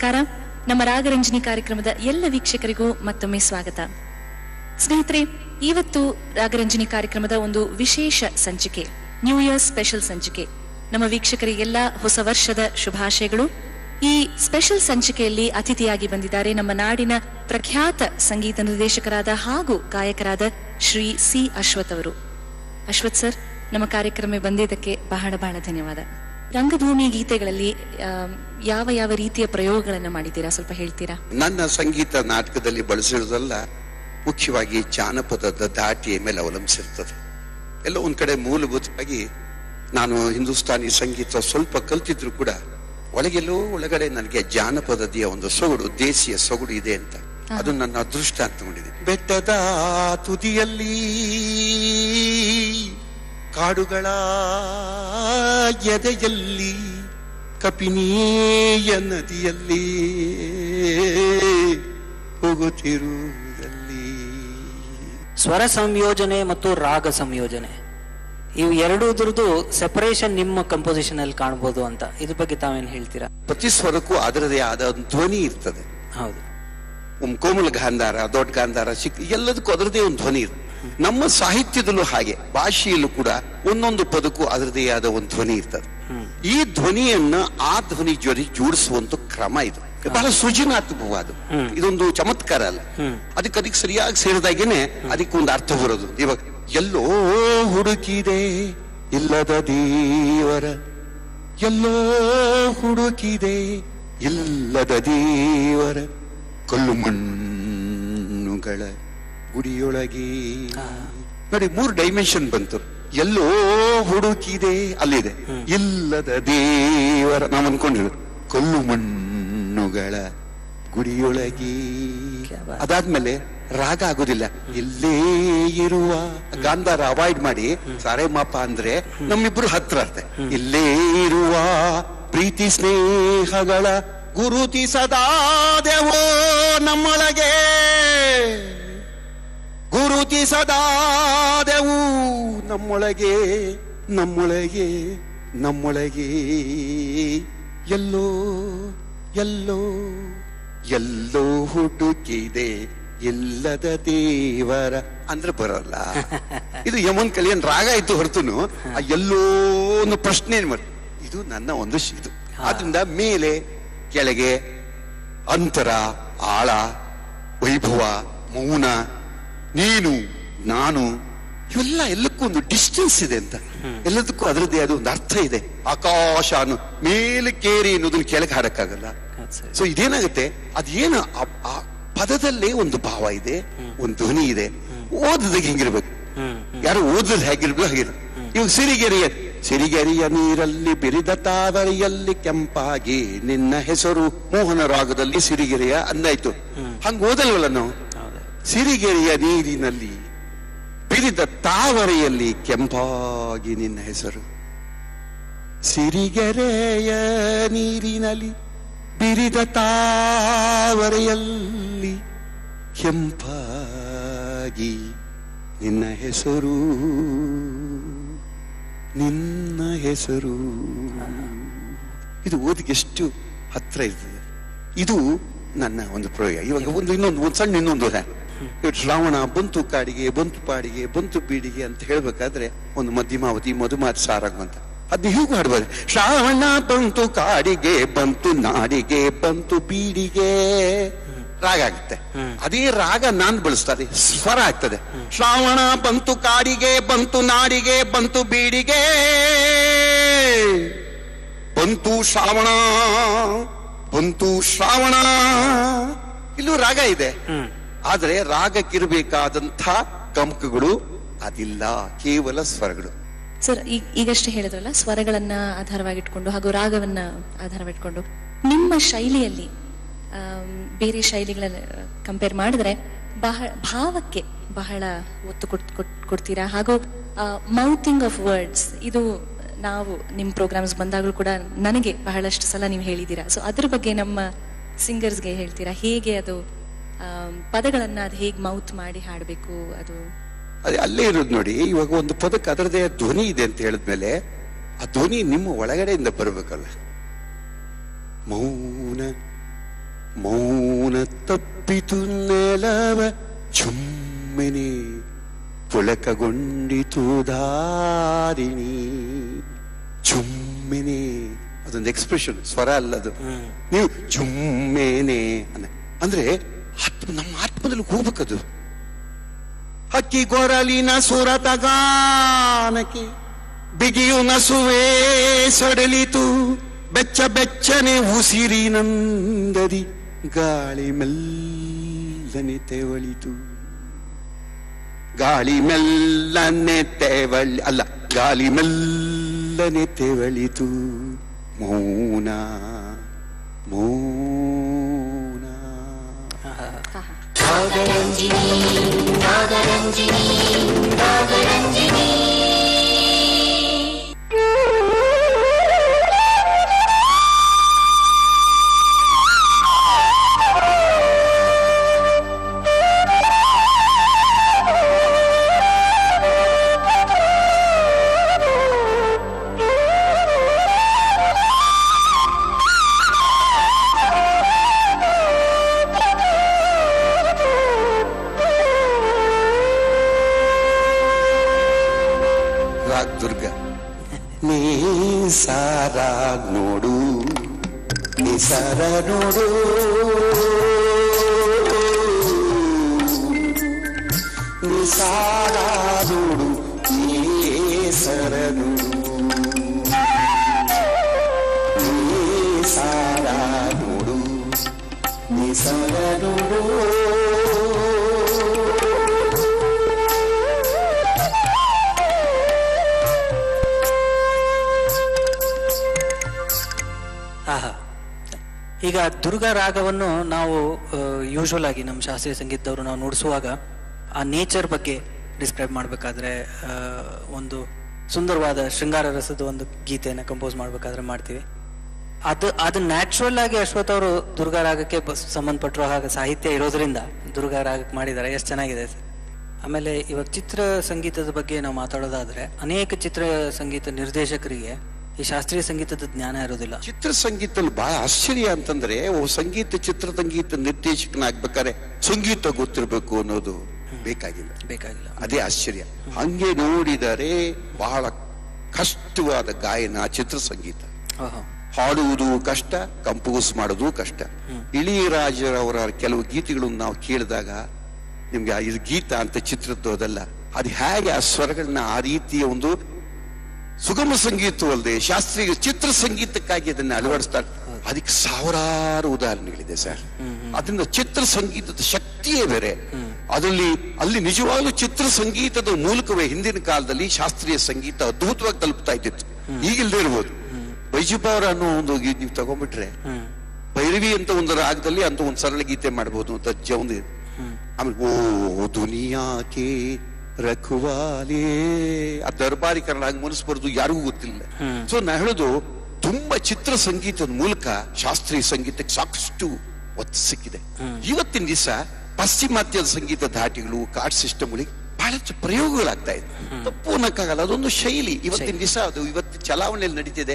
ನಮಸ್ಕಾರ. ನಮ್ಮ ರಾಗರಂಜನಿ ಕಾರ್ಯಕ್ರಮದ ಎಲ್ಲ ವೀಕ್ಷಕರಿಗೂ ಮತ್ತೊಮ್ಮೆ ಸ್ವಾಗತ. ಸ್ನೇಹಿತರೆ, ಇವತ್ತು ರಾಗರಂಜನಿ ಕಾರ್ಯಕ್ರಮದ ಒಂದು ವಿಶೇಷ ಸಂಚಿಕೆ, ನ್ಯೂ ಇಯರ್ ಸ್ಪೆಷಲ್ ಸಂಚಿಕೆ. ನಮ್ಮ ವೀಕ್ಷಕರಿಗೆಲ್ಲ ಹೊಸ ವರ್ಷದ ಶುಭಾಶಯಗಳು. ಈ ಸ್ಪೆಷಲ್ ಸಂಚಿಕೆಯಲ್ಲಿ ಅತಿಥಿಯಾಗಿ ಬಂದಿದ್ದಾರೆ ನಮ್ಮ ನಾಡಿನ ಪ್ರಖ್ಯಾತ ಸಂಗೀತ ನಿರ್ದೇಶಕರಾದ ಹಾಗೂ ಗಾಯಕರಾದ ಶ್ರೀ ಸಿ ಅಶ್ವಥ್ ಅವರು. ಅಶ್ವಥ್ ಸರ್, ನಮ್ಮ ಕಾರ್ಯಕ್ರಮ ಬಂದಿದ್ದಕ್ಕೆ ಬಹಳ ಬಹಳ ಧನ್ಯವಾದ. ರಂಗಭೂಮಿ ಗೀತೆಗಳಲ್ಲಿ ಯಾವ ಯಾವ ರೀತಿಯ ಪ್ರಯೋಗಗಳನ್ನ ಮಾಡಿದ್ದೀರಾ, ಸ್ವಲ್ಪ ಹೇಳ್ತೀರಾ? ನನ್ನ ಸಂಗೀತ ನಾಟಕದಲ್ಲಿ ಬಳಸಿರೋದಲ್ಲ, ಮುಖ್ಯವಾಗಿ ಜಾನಪದದ ದಾಟಿಯ ಮೇಲೆ ಅವಲಂಬಿಸಿರ್ತದೆ. ಎಲ್ಲ ಒಂದ್ ಕಡೆ ಮೂಲಭೂತವಾಗಿ ನಾನು ಹಿಂದೂಸ್ತಾನಿ ಸಂಗೀತ ಸ್ವಲ್ಪ ಕಲ್ತಿದ್ರು ಕೂಡ ಒಳಗೆಲ್ಲೋ ಒಳಗಡೆ ನನಗೆ ಜಾನಪದದಿಯ ಒಂದು ಸೊಗಡು, ದೇಸಿಯ ಸೊಗಡು ಇದೆ ಅಂತ, ಅದು ನನ್ನ ಅದೃಷ್ಟ ಅಂತ ತಗೊಂಡಿದೆ. ಬೆಟ್ಟದ ತುದಿಯಲ್ಲಿ ಕಾಡುಗಳ ಎದೆಯಲ್ಲಿ ಕಪಿನಿಯ ನದಿಯಲ್ಲಿ ಹೋಗುತ್ತಿರುವುದಲ್ಲಿ ಸ್ವರ ಸಂಯೋಜನೆ ಮತ್ತು ರಾಗ ಸಂಯೋಜನೆ, ಇವು ಎರಡೂದ್ರದ್ದು ಸೆಪರೇಷನ್ ನಿಮ್ಮ ಕಂಪೋಸಿಷನ್ ಅಲ್ಲಿ ಕಾಣಬಹುದು ಅಂತ, ಇದ್ರ ಬಗ್ಗೆ ತಾವೇನ್ ಹೇಳ್ತೀರಾ? ಪ್ರತಿ ಸ್ವರಕ್ಕೂ ಅದರದೇ ಆದ ಧ್ವನಿ ಇರ್ತದೆ. ಹೌದು, ಕೋಮಲ ಗಾಂಧಾರ, ದೊಡ್ಡ ಗಾಂಧಾರ, ಎಲ್ಲದಕ್ಕೂ ಅದರದೇ ಒಂದು ಧ್ವನಿ ಇರ್ತದೆ. ನಮ್ಮ ಸಾಹಿತ್ಯದಲ್ಲೂ ಹಾಗೆ, ಭಾಷೆಯಲ್ಲೂ ಕೂಡ ಒಂದೊಂದು ಪದಕ್ಕೂ ಅದರದೇ ಆದ ಒಂದು ಧ್ವನಿ ಇರ್ತದೆ. ಈ ಧ್ವನಿಯನ್ನ ಆ ಧ್ವನಿ ಜೊತೆ ಜೋಡಿಸುವಂತ ಕ್ರಮ ಇದು ಬಹಳ ಸೃಜನಾತ್ಮಕವಾದ, ಇದೊಂದು ಚಮತ್ಕಾರ ಅಲ್ಲ. ಅದಕ್ಕೆ ಸರಿಯಾಗಿ ಸೇರಿದಾಗೇನೆ ಅದಕ್ಕೊಂದು ಅರ್ಥ ಬರೋದು. ಇವಾಗ ಎಲ್ಲೋ ಹುಡುಕಿದೆ ಇಲ್ಲದ ದೇವರ, ಎಲ್ಲೋ ಹುಡುಕಿದೆ ಇಲ್ಲದ ದೇವರ, ಕಲ್ಲು ಮಣ್ಣುಗಳ ಗುಡಿಯೊಳಗೆ. ನೋಡಿ, 3 ಡೈಮೆನ್ಷನ್ ಬಂತು. ಎಲ್ಲೋ ಹುಡುಕಿದೆ ಅಲ್ಲಿದೆ, ಇಲ್ಲದ ದೇವರ ನಾವು ಅನ್ಕೊಂಡಿರೋದು ಕಲ್ಲು ಮಣ್ಣುಗಳ ಗುಡಿಯೊಳಗೆ. ಅದಾದ್ಮೇಲೆ ರಾಗ ಆಗೋದಿಲ್ಲ, ಇಲ್ಲೇ ಇರುವ ಗಾಂಧಾರ ಅವಾಯ್ಡ್ ಮಾಡಿ ಸಾರೇ ಮಾಪ ಅಂದ್ರೆ ನಮ್ಮಿಬ್ರು ಹತ್ರ ಅರ್ಥ. ಇಲ್ಲೇ ಇರುವ ಪ್ರೀತಿ ಸ್ನೇಹಗಳ ಗುರುತಿಸದಾದೆವೋ ನಮ್ಮೊಳಗೆ, ಗುರುತಿಸದಾದೆವು ನಮ್ಮೊಳಗೆ, ನಮ್ಮೊಳಗೆ ನಮ್ಮೊಳಗೆ. ಎಲ್ಲೋ ಎಲ್ಲೋ ಎಲ್ಲೋ ಹುಡುಕಿದೆ ಇಲ್ಲದ ದೇವರ ಅಂದ್ರೆ ಬರೋಲ್ಲ. ಇದು ಯಮನ್ ಕಲಿಯನ್ ರಾಗ ಇತ್ತು ಹೊರತುನು ಆ ಎಲ್ಲೋ ಒಂದು ಪ್ರಶ್ನೆ ಮಾಡಿ, ಇದು ನನ್ನ ಒಂದು ಇದು. ಆದ್ರಿಂದ ಮೇಲೆ ಕೆಳಗೆ, ಅಂತರ, ಆಳ, ವೈಭವ, ಮೌನ, ನೀನು ನಾನು, ಇವೆಲ್ಲ ಎಲ್ಲಕ್ಕೂ ಒಂದು ಡಿಸ್ಟೆನ್ಸ್ ಇದೆ ಅಂತ, ಎಲ್ಲದಕ್ಕೂ ಅದರದ್ದೇ ಅದು ಒಂದು ಅರ್ಥ ಇದೆ. ಆಕಾಶ ಮೇಲೆ ಕೇರಿ ಅನ್ನೋದನ್ನ ಕೆಳಗೆ ಹಾಡಕ್ಕಾಗಲ್ಲ. ಸೊ ಇದೇನಾಗುತ್ತೆ, ಅದೇನು ಆ ಪದದಲ್ಲೇ ಒಂದು ಭಾವ ಇದೆ, ಒಂದು ಧ್ವನಿ ಇದೆ. ಓದದಾಗ ಹೆಂಗಿರ್ಬೇಕು, ಯಾರು ಓದದ್ ಹೇಗಿರ್ಬೇಕು ಹಾಗಿರ್ಬೇಕು. ಇವಾಗ ಸಿರಿಗೆರೆಯ ನೀರಲ್ಲಿ ಬಿರಿದ ತಾವರೆಯಲ್ಲಿ ಕೆಂಪಾಗಿ ನಿನ್ನ ಹೆಸರು, ಮೋಹನ ರಾಗದಲ್ಲಿ ಸಿರಿಗೆರೆಯ ಅಂದಾಯ್ತು. ಹಂಗ ಓದಲ್ವಲ್ಲ ನಾವು. ಸಿರಿಗೆರೆಯ ನೀರಿನಲ್ಲಿ ಬಿರಿದ ತಾವರೆಯಲ್ಲಿ ಕೆಂಪಾಗಿ ನಿನ್ನ ಹೆಸರು, ಸಿರಿಗೆರೆಯ ನೀರಿನಲ್ಲಿ ಬಿರಿದ ತಾವರೆಯಲ್ಲಿ ಕೆಂಪಾಗಿ ನಿನ್ನ ಹೆಸರು, ನಿನ್ನ ಹೆಸರು. ಇದು ಓದಿಗೆ ಎಷ್ಟು ಹತ್ರ ಇರ್ತದೆ. ಇದು ನನ್ನ ಒಂದು ಪ್ರಯೋಗ. ಇವಾಗ ಇನ್ನೊಂದು ಸಣ್ಣ ಇನ್ನೊಂದು ಶ್ರಾವಣ ಬಂತು ಕಾಡಿಗೆ, ಬಂತು ಪಾಡಿಗೆ, ಬಂತು ಬೀಡಿಗೆ ಅಂತ ಹೇಳ್ಬೇಕಾದ್ರೆ ಒಂದು ಮಧ್ಯಮಾವತಿ ಮಧುಮಾತಿ ಸಾರಾಗ ಅಂತ ಅದ್ನ ಹೀಗೂ ಹಾಡ್ಬೋದು. ಶ್ರಾವಣ ಬಂತು ಕಾಡಿಗೆ, ಬಂತು ನಾಡಿಗೆ, ಬಂತು ಬೀಡಿಗೆ. ರಾಗ ಆಗುತ್ತೆ. ಅದೇ ರಾಗ ನಾನ್ ಬಳಸ್ತಾರೆ, ಸ್ವರ ಆಗ್ತದೆ. ಶ್ರಾವಣ ಬಂತು ಕಾಡಿಗೆ, ಬಂತು ನಾಡಿಗೆ, ಬಂತು ಬೀಡಿಗೆ, ಬಂತು ಶ್ರಾವಣ, ಬಂತು ಶ್ರಾವಣ. ಇಲ್ಲೂ ರಾಗ ಇದೆ, ಆದ್ರೆ ರಾಗಕ್ಕಿರಬೇಕಾದಂಥ ಗಮಕಗಳು ಅದಿಲ್ಲ, ಕೇವಲ ಸ್ವರಗಳು. ಸರ್, ಈಗಷ್ಟೇ ಹೇಳಿದ್ರಲ್ಲ, ಸ್ವರಗಳನ್ನ ಆಧಾರವಾಗಿಟ್ಕೊಂಡು ಹಾಗೂ ರಾಗವನ್ನ ಆಧಾರವಾಗಿಟ್ಕೊಂಡು ನಿಮ್ಮ ಶೈಲಿಯಲ್ಲಿ ಬೇರೆ ಶೈಲಿಗಳನ್ನ ಕಂಪೇರ್ ಮಾಡಿದ್ರೆ ಭಾವಕ್ಕೆ ಬಹಳ ಒತ್ತು ಕೊಡ್ತೀರಾ. ಹಾಗೂ ಮೌತಿಂಗ್ ಆಫ್ ವರ್ಡ್ಸ್, ಇದು ನಾವು ನಿಮ್ಮ ಪ್ರೋಗ್ರಾಮ್ಸ್ ಬಂದಾಗಲೂ ಕೂಡ ನನಗೆ ಬಹಳಷ್ಟು ಸಲ ನೀವು ಹೇಳಿದ್ದೀರಾ. ಸೊ ಅದ್ರ ಬಗ್ಗೆ ನಮ್ಮ ಸಿಂಗರ್ಸ್ಗೆ ಹೇಳ್ತೀರಾ, ಹೇಗೆ ಅದು ಪದಗಳನ್ನ ಅದು ಹೇಗೆ ಮೌತ್ ಮಾಡಿ ಹಾಡಬೇಕು? ಅದು ಅದೇ ಅಲ್ಲೇ ಇರೋದು ನೋಡಿ. ಇವಾಗ ಒಂದು ಪದಕ್ಕೆ ಅದರದೇ ಧ್ವನಿ ಇದೆ ಅಂತ ಹೇಳಿದ್ಮೇಲೆ ಆ ಧ್ವನಿ ನಿಮ್ಮ ಒಳಗಡೆಯಿಂದ ಬರಬೇಕಲ್ಲ. ಮೌನ ಮೌನ ತಪ್ಪಿತು ನೆಲವ ಚುಮ್ಮೆನೆ ಪುಳಕಗೊಂಡಿತು ಧಾರಿಣಿ. ಚುಮ್ಮೆನೆ ಅದೊಂದು ಎಕ್ಸ್ಪ್ರೆಷನ್, ಸ್ವರ ಅಲ್ಲದು. ನೀವು ಚುಮ್ಮೆನೆ ಅಂದ್ರೆ ನಮ್ಮ ಆತ್ಮದಲ್ಲಿ ಹೋಗ್ಬೇಕದು. ಹಕ್ಕಿ ಗೊರಲಿನ ಸುರತ ಗಾನಕ್ಕೆ ಬಿಗಿಯು ನಸುವೆ ಸಡಲಿತು, ಬೆಚ್ಚ ಬೆಚ್ಚನೆ ಉಸಿರಿನಂದದಿ ಗಾಳಿ ಮೆಲ್ಲನೆ ತೆವಳಿತು. ಗಾಳಿ ಮೆಲ್ಲನೆ ತೆವಳಿ ಅಲ್ಲ, ಗಾಳಿ ಮೆಲ್ಲನೆ ತೆವಳಿತು. ಮೌನ ಮೌನ. ರಾಗರಂಜಿನಿ ರಾಗರಂಜಿನಿ ರಾಗರಂಜಿನಿ. ದುರ್ಗ ನೀ ಸಾರ ನೋಡು, ನೀ ಸಾರ ನೋಡು, ನೀ ಸಾರ ನೋಡು, ನೀ ಸರ ನೋಡು, ನೀ ಸಾರ ನೋಡು, ನೀ ಸರ ನೋಡು. ಈಗ ದುರ್ಗಾ ರಾಗವನ್ನು ನಾವು ಯೂಶುವಲ್ ಆಗಿ ನಮ್ಮ ಶಾಸ್ತ್ರೀಯ ಸಂಗೀತದವರು ನಾವು ನುಡಿಸುವಾಗ ಆ ನೇಚರ್ ಬಗ್ಗೆ ಡಿಸ್ಕ್ರೈಬ್ ಮಾಡಬೇಕಾದ್ರೆ ಒಂದು ಸುಂದರವಾದ ಶೃಂಗಾರ ರಸದ ಒಂದು ಗೀತೆಯನ್ನು ಕಂಪೋಸ್ ಮಾಡಬೇಕಾದ್ರೆ ಮಾಡ್ತೀವಿ. ಅದು ನ್ಯಾಚುರಲ್ ಆಗಿ ಅಶ್ವಥ್ ಅವರು ದುರ್ಗಾ ರಾಗಕ್ಕೆ ಸಂಬಂಧಪಟ್ಟಿರೋ ಹಾಗೆ ಸಾಹಿತ್ಯ ಇರೋದ್ರಿಂದ ದುರ್ಗಾ ರಾಗಕ್ಕೆ ಮಾಡಿದ್ದಾರೆ. ಎಷ್ಟು ಚೆನ್ನಾಗಿದೆ ಸರ್. ಆಮೇಲೆ ಇವಾಗ ಚಿತ್ರ ಸಂಗೀತದ ಬಗ್ಗೆ ನಾವು ಮಾತಾಡೋದಾದ್ರೆ ಅನೇಕ ಚಿತ್ರ ಸಂಗೀತ ನಿರ್ದೇಶಕರಿಗೆ ಈ ಶಾಸ್ತ್ರೀಯ ಸಂಗೀತದ ಜ್ಞಾನ ಇರೋದಿಲ್ಲ. ಚಿತ್ರ ಸಂಗೀತದಲ್ಲಿ ಬಹಳ ಆಶ್ಚರ್ಯ ಅಂತಂದ್ರೆ ಸಂಗೀತ ಚಿತ್ರ ಸಂಗೀತ ನಿರ್ದೇಶಕನಾಗ್ಬೇಕಾದ್ರೆ ಸಂಗೀತ ಗೊತ್ತಿರ್ಬೇಕು ಅನ್ನೋದು ಬೇಕಾಗಿಲ್ಲ. ಅದೇ ಆಶ್ಚರ್ಯ. ಹಂಗೆ ನೋಡಿದರೆ ಬಹಳ ಕಷ್ಟವಾದ ಗಾಯನ ಚಿತ್ರ ಸಂಗೀತ. ಹಾಡುವುದು ಕಷ್ಟ, ಕಂಪೋಸ್ ಮಾಡೋದು ಕಷ್ಟ. ಇಳಿಯರಾಜರವರ ಕೆಲವು ಗೀತೆಗಳನ್ನು ನಾವು ಕೇಳಿದಾಗ ನಿಮ್ಗೆ ಇದು ಗೀತ ಅಂತ ಚಿತ್ರದ್ದೋದಲ್ಲ, ಅದು ಹೇಗೆ ಆ ಸ್ವರಗಳನ್ನ ಆ ರೀತಿಯ ಒಂದು ಸುಗಮ ಸಂಗೀತವಲ್ಲದೆ ಶಾಸ್ತ್ರೀಯ ಚಿತ್ರ ಸಂಗೀತಕ್ಕಾಗಿ ಅದನ್ನ ಅಳವಡಿಸ್ತಾರೆ. ಅದಕ್ಕೆ ಸಾವಿರಾರು ಉದಾಹರಣೆಗಳಿದೆ ಸರ್. ಅದರಿಂದ ಚಿತ್ರ ಸಂಗೀತದ ಶಕ್ತಿಯೇ ಬೇರೆ. ಅಲ್ಲಿ ನಿಜವಾಗ್ಲೂ ಚಿತ್ರ ಸಂಗೀತದ ಮೂಲಕವೇ ಹಿಂದಿನ ಕಾಲದಲ್ಲಿ ಶಾಸ್ತ್ರೀಯ ಸಂಗೀತ ಅದ್ಭುತವಾಗಿ ತಲುಪ್ತಾ ಇದ್ದಿತ್ತು. ಈಗಿಲ್ದೇ ಇರ್ಬೋದು. ಬೈಜುಬಾವರ ಅನ್ನೋ ಒಂದು ನೀವು ತಗೊಂಡ್ಬಿಟ್ರೆ ಭೈರವಿ ಅಂತ ಒಂದು ರಾಗದಲ್ಲಿ ಅಂತ ಒಂದು ಸರಳ ಗೀತೆ ಮಾಡಬಹುದು ಅಂತ ಒಂದು. ಆಮೇಲೆ ಓ ದುನಿಯಾಕೆ ರಖವಾಲೇ ಆ ದರ್ಬಾರಿ ಕನ್ನಡ ಹಂಗೆ ಮುನಿಸ್ಬಾರ್ದು, ಯಾರಿಗೂ ಗೊತ್ತಿಲ್ಲ. ಸೊ ನಾ ಹೇಳೋದು ತುಂಬಾ ಚಿತ್ರ ಸಂಗೀತದ ಮೂಲಕ ಶಾಸ್ತ್ರೀಯ ಸಂಗೀತಕ್ಕೆ ಸಾಕಷ್ಟು ಒತ್ತು ಸಿಕ್ಕಿದೆ. ಇವತ್ತಿನ ದಿವಸ ಪಾಶ್ಚಿಮಾತ್ಯದ ಸಂಗೀತ ಧಾಟಿಗಳು ಕಾರ್ಡ್ ಸಿಸ್ಟಮ್ಗಳಿಗೆ ಬಹಳಷ್ಟು ಪ್ರಯೋಗಗಳಾಗ್ತಾ ಇದೆ. ತಪ್ಪು ಅನ್ನಕ್ಕಾಗಲ್ಲ, ಅದೊಂದು ಶೈಲಿ. ಇವತ್ತಿನ ದಿವಸ ಅದು ಇವತ್ತು ಚಲಾವಣೆಯಲ್ಲಿ ನಡೀತಿದೆ.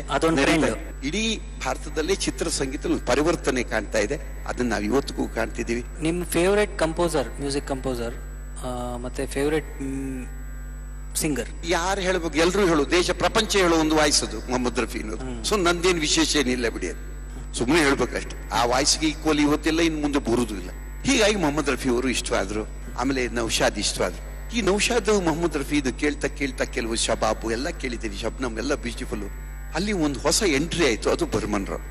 ಇಡೀ ಭಾರತದಲ್ಲಿ ಚಿತ್ರ ಸಂಗೀತ ಪರಿವರ್ತನೆ ಕಾಣ್ತಾ ಇದೆ. ಅದನ್ನ ನಾವು ಇವತ್ತಿಗೂ ಕಾಣ್ತಿದೀವಿ. ನಿಮ್ ಫೇವರೇಟ್ ಕಂಪೋಸರ್, ಮ್ಯೂಸಿಕ್ ಕಂಪೋಸರ್ ಮತ್ತೆ ಫೇವರೇಟ್ ಸಿಂಗರ್ ಯಾರು ಹೇಳ್ಬೇಕು? ಎಲ್ರು ಹೇಳು, ದೇಶ ಪ್ರಪಂಚ ಹೇಳೋ ಒಂದು ವಾಯ್ಸ್ ಅದು ಮೊಹಮ್ಮದ್ ರಫಿ ಅನ್ನೋದು. ಸೊ ನಂದೇನ್ ವಿಶೇಷ ಏನಿಲ್ಲ ಬಿಡಿ, ಅದು ಸುಮ್ಮನೆ ಹೇಳ್ಬೇಕಷ್ಟೆ. ಆ ವಾಯ್ಸ್ಗೆ ಈಕ್ವಲ್ ಇವತ್ತೆಲ್ಲ ಇನ್ ಮುಂದೆ ಬರುವುದೂ ಇಲ್ಲ. ಹೀಗಾಗಿ ಮೊಹಮ್ಮದ್ ರಫಿ ಅವರು ಇಷ್ಟವಾದ್ರು. ಆಮೇಲೆ ನೌಶಾದ್ ಇಷ್ಟವಾದ್ರು. ಈ ನೌಶಾದ್ ಮೊಹಮ್ಮದ್ ರಫಿ ಇದು ಕೇಳ್ತಾ ಕೇಳ್ತಾ ಕೆಲವು ಶಬಾಬು ಎಲ್ಲ ಕೇಳಿದ್ದೀವಿ, ಶಬ್ನಮ್ ಎಲ್ಲ ಬ್ಯೂಟಿಫುಲ್. ಅಲ್ಲಿ ಒಂದು ಹೊಸ ಎಂಟ್ರಿ ಆಯ್ತು, ಅದು ಬರ್ಮನ್ ರಾವ್.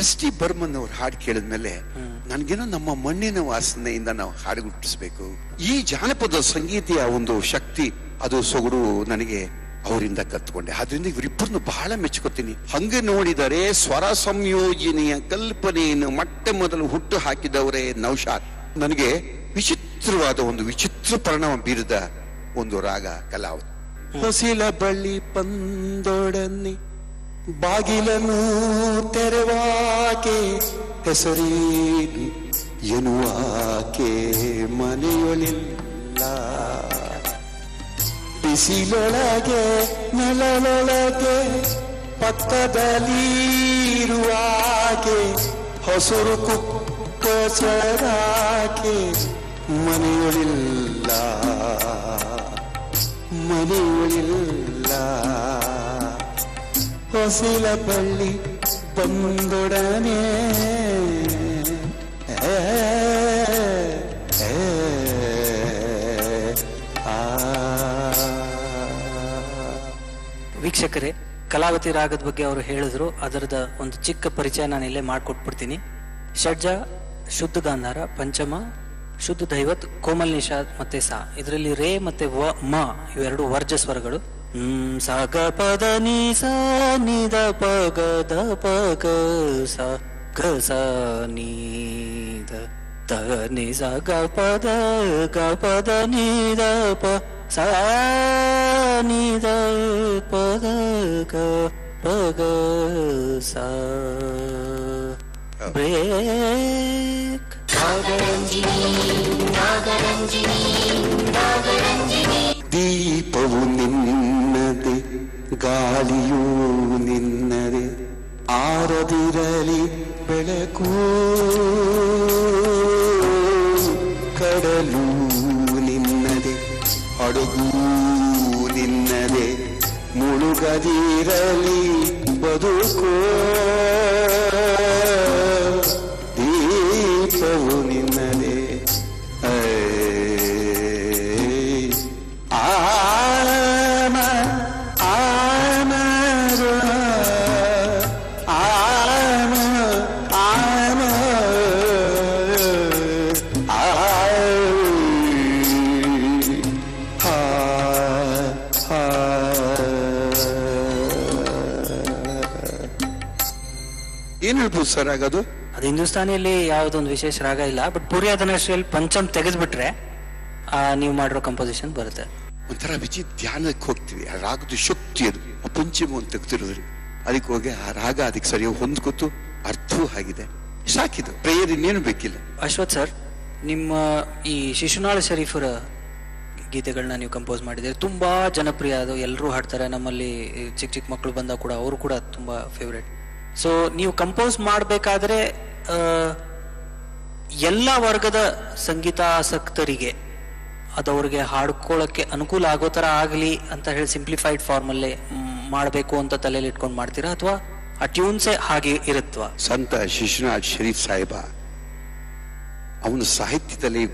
ಎಸ್ ಟಿ ಬರ್ಮನ್ ಅವ್ರ ಹಾಡು ಕೇಳಿದ್ಮೇಲೆ ನನ್ಗೇನೋ ನಮ್ಮ ಮಣ್ಣಿನ ವಾಸನೆಯಿಂದ ನಾವು ಹಾಡು ಹುಟ್ಟಿಸ್ಬೇಕು. ಈ ಜಾನಪದ ಸಂಗೀತೆಯ ಒಂದು ಶಕ್ತಿ, ಅದು ಸೊಗಡು ನನಗೆ ಅವರಿಂದ ಕತ್ಕೊಂಡೆ. ಆದ್ರಿಂದ ಇವರಿಬ್ಬರನ್ನು ಬಹಳ ಮೆಚ್ಕೋತೀನಿ. ಹಂಗೆ ನೋಡಿದರೆ ಸ್ವರ ಸಂಯೋಜನೆಯ ಕಲ್ಪನೆಯನ್ನು ಮೊಟ್ಟ ಮೊದಲು ಹುಟ್ಟು ಹಾಕಿದವರೇ ನೌಶಾದ್. ನನಗೆ ವಿಚಿತ್ರವಾದ ಒಂದು ವಿಚಿತ್ರ ಪರಿಣಾಮ ಬೀರಿದ ಒಂದು ರಾಗ ಕಲಾವತಿ. ಹೊಸಿಲ ಬಳ್ಳಿ ಪಂದೊಡನೆ ಬಾಗಿಲನ್ನು ತೆರವಾಕೆ, ಹೆಸರೇನು ಎನ್ನುವಾಕೆ ಮನೆಯೊಳಿಲ್ಲ. ಬಿಸಿಲೊಳಗೆ ನೆಲದೊಳಗೆ ಪಕ್ಕದಲ್ಲಿ ಇರುವಾಕೆ, ಹಸುರು ಕುಪ್ಪಸರಾಕೆ ಮನೆಯೊಳಿಲ್ಲ ಮನೆಯೊಳಿಲ್ಲ ಹೊಸಿಲ ಬಳ್ಳಿ ಬಂದೊಡನೆ ವೀಕ್ಷಕರೇ, ಕಲಾವತಿ ರಾಗದ ಬಗ್ಗೆ ಅವರು ಹೇಳಿದ್ರು. ಅದರದ ಒಂದು ಚಿಕ್ಕ ಪರಿಚಯ ನಾನು ಇಲ್ಲೇ ಮಾಡಿಕೊಟ್ಬಿಡ್ತೀನಿ. ಷಡ್ಜ, ಶುದ್ಧ ಗಾಂಧಾರ, ಪಂಚಮ, ಶುದ್ಧ ದೈವತ್, ಕೋಮಲ್ ನಿಷಾದ್ ಮತ್ತೆ ಸಾ. ಇದರಲ್ಲಿ ರೇ ಮತ್ತೆ ಮ ಇವೆರಡು ವರ್ಜ ಸ್ವರಗಳು. ಸ ಗ ಪದ ನಿ ಸ ನಿ ದ ಪ ಗ ದ ಪ ಗ ಸ ಗ ಸ ನಿ ದ ದ ನಿ ಸ ಗ ಪದ ನಿ ದ ಪ ಸ ನಿ ದ ಪದ ಗ ಪ ಗ ಸ. ಬ್ರೇಕ್. ದೀಪವು ನಿನ್ನದೆ, ಗಾಳಿಯೂ ನಿನ್ನದೆ, ಆರದಿರಲಿ ಬೆಳಕು. ಕಡಲು ನಿನ್ನದೆ, ಹಡಗು ನಿನ್ನದೆ, ಮುಳುಗದಿರಲಿ ಬದುಕು. ದೀಪವು ನಿನ್ನದೆ. ಏನ್ ಹೇಳ್ಬೋದು ಸರ್ ಆಗೋದು? ಅದು ಹಿಂದೂಸ್ತಾನಿಯಲ್ಲಿ ಯಾವುದೊಂದು ವಿಶೇಷ ರಾಗ ಇಲ್ಲ, ಬಟ್ ಪೂರ್ಯ ಧನಶ್ರೀಯಲ್ಲಿ ಪಂಚಮ್ ತೆಗೆದ್ಬಿಟ್ರೆ ನೀವು ಮಾಡಿರೋ ಕಂಪೋಸಿಷನ್ ಬರುತ್ತೆ. ಒಂಥರ ವಿಚಿ ಧ್ಯಾನಕ್ಕೆ ಹೋಗ್ತೀವಿ. ಆ ರಾಗದ ಶಕ್ತಿ ಅದು ಪಂಚಮ ಅಂತ ತೆಗ್ದಿರೋದ್ರಿ. ಅದಕ್ಕೆ ಹೋಗಿ ಆ ರಾಗ ಅದಕ್ಕೆ ಸರಿಯಾಗಿ ಹೊಂದ್ಕೊತು, ಅರ್ಥವೂ ಆಗಿದೆ. ಸಾಕಿದು ಪ್ರೇಯರ್, ಇನ್ನೇನು ಬೇಕಿಲ್ಲ. ಅಶ್ವಥ್ ಸರ್, ನಿಮ್ಮ ಈ ಶಿಶುನಾಳ ಶರೀಫರ ಗೀತೆಗಳನ್ನ ನೀವು ಕಂಪೋಸ್ ಮಾಡಿದ್ದೀರಿ. ತುಂಬಾ ಜನಪ್ರಿಯ, ಅದು ಎಲ್ಲರೂ ಹಾಡ್ತಾರೆ. ನಮ್ಮಲ್ಲಿ ಚಿಕ್ಕ ಚಿಕ್ಕ ಮಕ್ಕಳು ಬಂದಾಗ ಕೂಡ ಅವರು ಕೂಡ ತುಂಬಾ ಫೇವ್ರೇಟ್. ಸೊ ನೀವು ಕಂಪೋಸ್ ಮಾಡಬೇಕಾದ್ರೆ ಎಲ್ಲ ವರ್ಗದ ಸಂಗೀತಾಸಕ್ತರಿಗೆ ಅದವ್ರಿಗೆ ಹಾಡ್ಕೊಳ್ಳೋಕ್ಕೆ ಅನುಕೂಲ ಆಗೋ ಥರ ಆಗಲಿ ಅಂತ ಹೇಳಿ ಸಿಂಪ್ಲಿಫೈಡ್ ಫಾರ್ಮಲ್ಲೇ ಮಾಡಬೇಕು ಅಂತ ತಲೆಯಲ್ಲಿ ಇಟ್ಕೊಂಡು ಮಾಡ್ತೀರಾ, ಅಥವಾ ಆ ಟ್ಯೂನ್ಸೇ ಹಾಗೆ ಇರುತ್ತವಾ? ಸಂತ ಶಿಶುನಾಳ್ ಶರೀಫ್ ಸಾಹೇಬ ಅವನ ಸಾಹಿತ್ಯದಲ್ಲಿ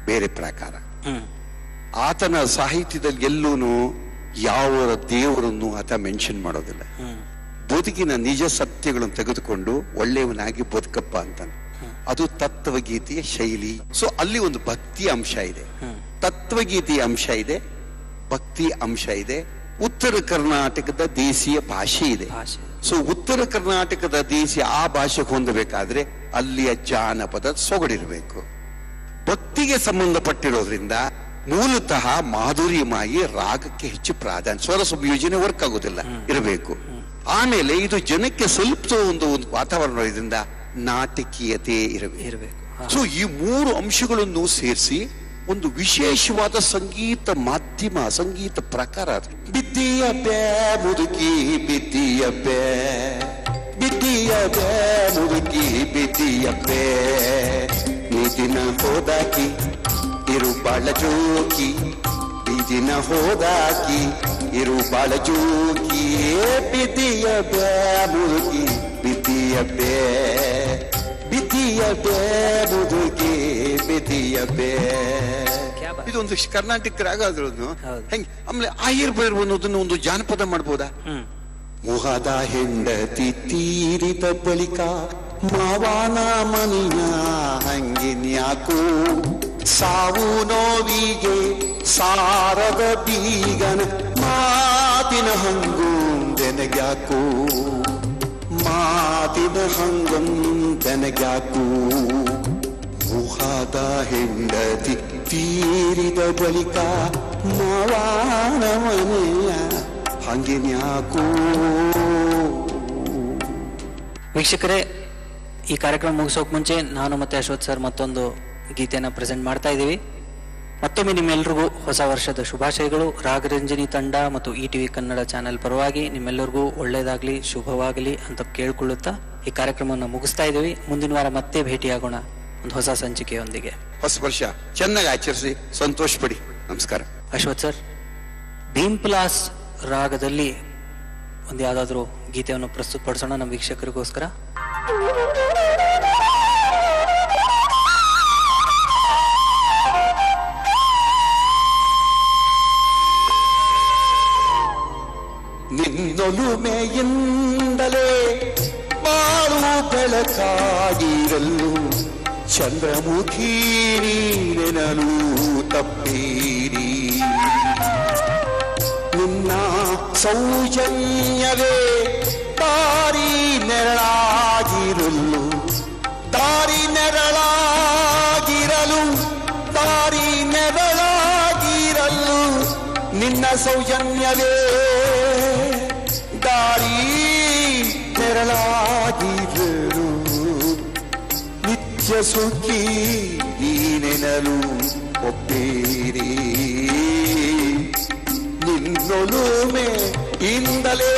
ಬೇರೆ ಪ್ರಕಾರ. ಆತನ ಸಾಹಿತ್ಯದಲ್ಲಿ ಎಲ್ಲೂನು ಯಾವ ದೇವರನ್ನು ಆತ ಮೆನ್ಷನ್ ಮಾಡೋದಿಲ್ಲ. ಬದುಕಿನ ನಿಜ ಸತ್ಯಗಳನ್ನು ತೆಗೆದುಕೊಂಡು ಒಳ್ಳೆಯವನಾಗಿ ಬದುಕಪ್ಪ ಅಂತಾನೆ. ಅದು ತತ್ವಗೀತೆಯ ಶೈಲಿ. ಸೊ ಅಲ್ಲಿ ಒಂದು ಭಕ್ತಿ ಅಂಶ ಇದೆ, ತತ್ವಗೀತೆಯ ಅಂಶ ಇದೆ, ಭಕ್ತಿ ಅಂಶ ಇದೆ. ಉತ್ತರ ಕರ್ನಾಟಕದ ದೇಶೀಯ ಭಾಷೆ ಇದೆ. ಸೊ ಉತ್ತರ ಕರ್ನಾಟಕದ ದೇಶೀಯ ಆ ಭಾಷೆಗೆ ಹೊಂದಬೇಕಾದ್ರೆ ಅಲ್ಲಿಯ ಜಾನಪದ ಸೊಗಡಿರಬೇಕು. ಭಕ್ತಿಗೆ ಸಂಬಂಧಪಟ್ಟಿರೋದ್ರಿಂದ ಮೂಲತಃ ಮಾಧುರ್ಯಮಾಗಿ ರಾಗಕ್ಕೆ ಹೆಚ್ಚು ಪ್ರಾಧಾನ್ಯ, ಸ್ವರ ಸಂಯೋಜನೆ ವರ್ಕ್ ಆಗೋದಿಲ್ಲ ಇರಬೇಕು. ಆಮೇಲೆ ಇದು ಜನಕ್ಕೆ ಸ್ವಲ್ಪ ಒಂದು ವಾತಾವರಣದಿಂದ ನಾಟಕೀಯತೆ ಇರಬೇಕು. ಸೊ ಈ ಮೂರು ಅಂಶಗಳನ್ನು ಸೇರಿಸಿ ಒಂದು ವಿಶೇಷವಾದ ಸಂಗೀತ ಮಾಧ್ಯಮ, ಸಂಗೀತ ಪ್ರಕಾರ. ಬಿದ್ದಿಯ ಬೇ ಮುದುಕಿ ಬಿದ್ದಿಯ ಬೇ, ಬಿದ್ದಿಯ ಬೇ ಮುದುಕಿ ಬಿದ್ದಿಯ ಬೇ, ನೀತಿನ ಹೋದಾಕಿ ಇರು ಬಾಳ ಜೋಕಿ, ಬೀದಿನ ಹೋದಾಕಿ ಇರು ಬಾಳ ಜೋಕಿ, ಬಿದ್ದಿಯ ಬೇ ಮುದುಕಿ ಬಿದ್ದಿಯ ಬೇ, ಬಿದ್ದಿಯ ಬೇ ಮುದುಕಿ ಬಿದ್ದಿಯ ಬೇ. ಇದೊಂದು ಕರ್ನಾಟಕ ರಾಗ ಅದ್ರದ್ದು ಹೆಂಗೆ. ಆಮೇಲೆ ಆಯಿರ್ ಬೈರು ಅನ್ನೋದನ್ನ ಒಂದು ಜಾನಪದ ಮಾಡ್ಬೋದಾ? ಮೊಹದ ಹೆಂಡತಿ ತೀರಿದ ಬಳಿಕ ಮಾವನ ಮನಿಯ ಹಂಗಿನ್ಯಾಕು, ಸಾವು ನೋವಿಗೆ ಸಾರದ ಬೀಗನ ಮಾತಿನ ಹಂಗುಂದೆನಗ್ಯಾಕು, ಮಾತಿನ ಹಂಗುಂದೆನಗ್ಯಾಕು. ಮೊಹದ ಹೆಂಡತಿ ತೀರಿದ ಬಳಿಕ ಮಾವನ ಮನೆಯ ಹಂಗಿನ್ಯಾಕು. ವೀಕ್ಷಕರೇ, ಈ ಕಾರ್ಯಕ್ರಮ ಮುಗಿಸೋಕೆ ಮುಂಚೆ ನಾನು ಮತ್ತೆ ಅಶ್ವಥ್ ಸರ್ ಮತ್ತೊಂದು ಗೀತೆಯನ್ನು ಪ್ರೆಸೆಂಟ್ ಮಾಡ್ತಾ ಇದ್ದೀವಿ. ಮತ್ತೊಮ್ಮೆ ನಿಮ್ಮೆಲ್ರಿಗೂ ಹೊಸ ವರ್ಷದ ಶುಭಾಶಯಗಳು. ರಾಗರಂಜನಿ ತಂಡ ಮತ್ತು ETV ಕನ್ನಡ ಚಾನೆಲ್ ಪರವಾಗಿ ನಿಮ್ಮೆಲ್ಲರಿಗೂ ಒಳ್ಳೆಯದಾಗಲಿ, ಶುಭವಾಗಲಿ ಅಂತ ಕೇಳ್ಕೊಳ್ಳುತ್ತಾ ಈ ಕಾರ್ಯಕ್ರಮವನ್ನು ಮುಗಿಸ್ತಾ ಇದ್ದೀವಿ. ಮುಂದಿನ ವಾರ ಮತ್ತೆ ಭೇಟಿಯಾಗೋಣ ಒಂದು ಹೊಸ ಸಂಚಿಕೆಯೊಂದಿಗೆ. ಹೊಸ ವರ್ಷ ಚೆನ್ನಾಗಿ ಆಚರಿಸಿ ಸಂತೋಷ ಪಡಿ. ನಮಸ್ಕಾರ. ಅಶ್ವಥ್ ಸರ್, ಭೀಮ್ಪ್ಲಾಸ್ ರಾಗದಲ್ಲಿ ಒಂದು ಯಾವುದಾದ್ರೂ ಗೀತೆಯನ್ನು ಪ್ರಸ್ತುತಪಡಿಸೋಣ ನಮ್ಮ ವೀಕ್ಷಕರಿಗೋಸ್ಕರ. ನಿನ್ನೊಲುಮೆಯಿಂದಲೇ ಬಾಳು ಬೆಳಕಾಗಿರಲು ಚಂದ್ರಮುಖಿ ನೀನೆನಲು ತಪ್ಪೀರಿ. ನಿನ್ನ ಸೌಜನ್ಯವೇ ದಾರಿ ನೆರಳಾಗಿರಲು ದಾರಿ ನೆರಳಾಗಿರಲು ದಾರಿ ನೆರಳಾಗಿರಲು ನಿನ್ನ ಸೌಜನ್ಯವೇ ದಾರಿ ನೆರಳಾಗಿರಲು ನಿತ್ಯ ಸುಖಿ ನೀನೆನಲು ಒಪ್ಪೇರಿ. ನಿನ್ನೊಲುಮೆ ಇಂದಲೇ